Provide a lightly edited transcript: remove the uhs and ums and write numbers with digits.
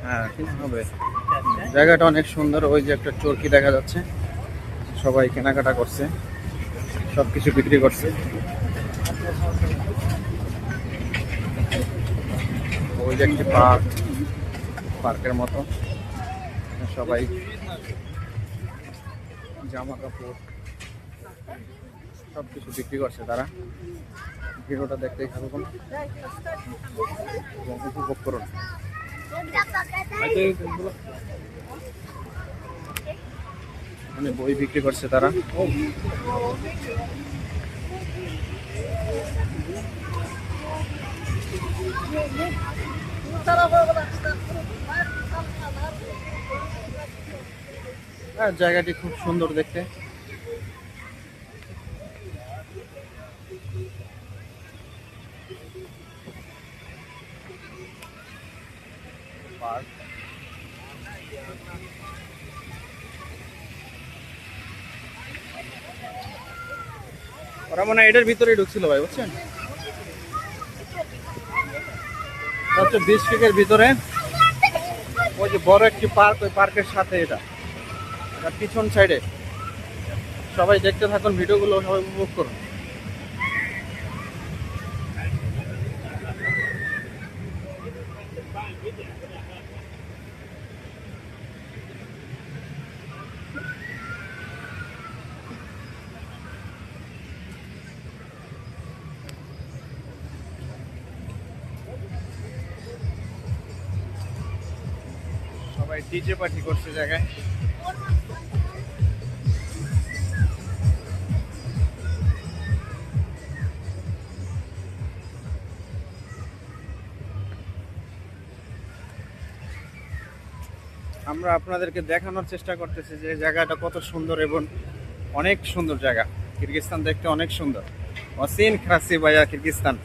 হ্যাঁ কিনা হবে। জায়গাটা অনেক সুন্দর। ওই যে একটা চরকি দেখা যাচ্ছে, সবাই কেনাকাটা করছে, সবকিছু বিক্রি করছে। ওই যে একটি পার্কের মতো, সবাই জামা কাপড় সবকিছু বিক্রি করছে তারা। ভিডিওটা দেখতেই থাকুন এবং উপভোগ করুন। মানে বই বিক্রি করছে তারা। জায়গাটি খুব সুন্দর দেখতে। ওরা মনে হয় এটার ভিতরেই ঢুকছিল ভাই, বুঝছেন? হচ্ছে ডিস্ট্রিক্টের ভিতরে ওই যে বড় একটি পার্ক, ওই পার্কের সাথে এটা পিছন সাইডে। সবাই দেখতে থাকুন ভিডিওগুলো, সবাই উপভোগ করুন। সবাই ডিজে পার্টি করছে জায়গায়। আমরা আপনাদেরকে দেখানোর চেষ্টা করতেছি যে জায়গাটা কত সুন্দর এবং অনেক সুন্দর জায়গা। কিরগিজস্তান দেখতে অনেক সুন্দর। অসীন ক্রাসিভায়া কিরগিজস্তান।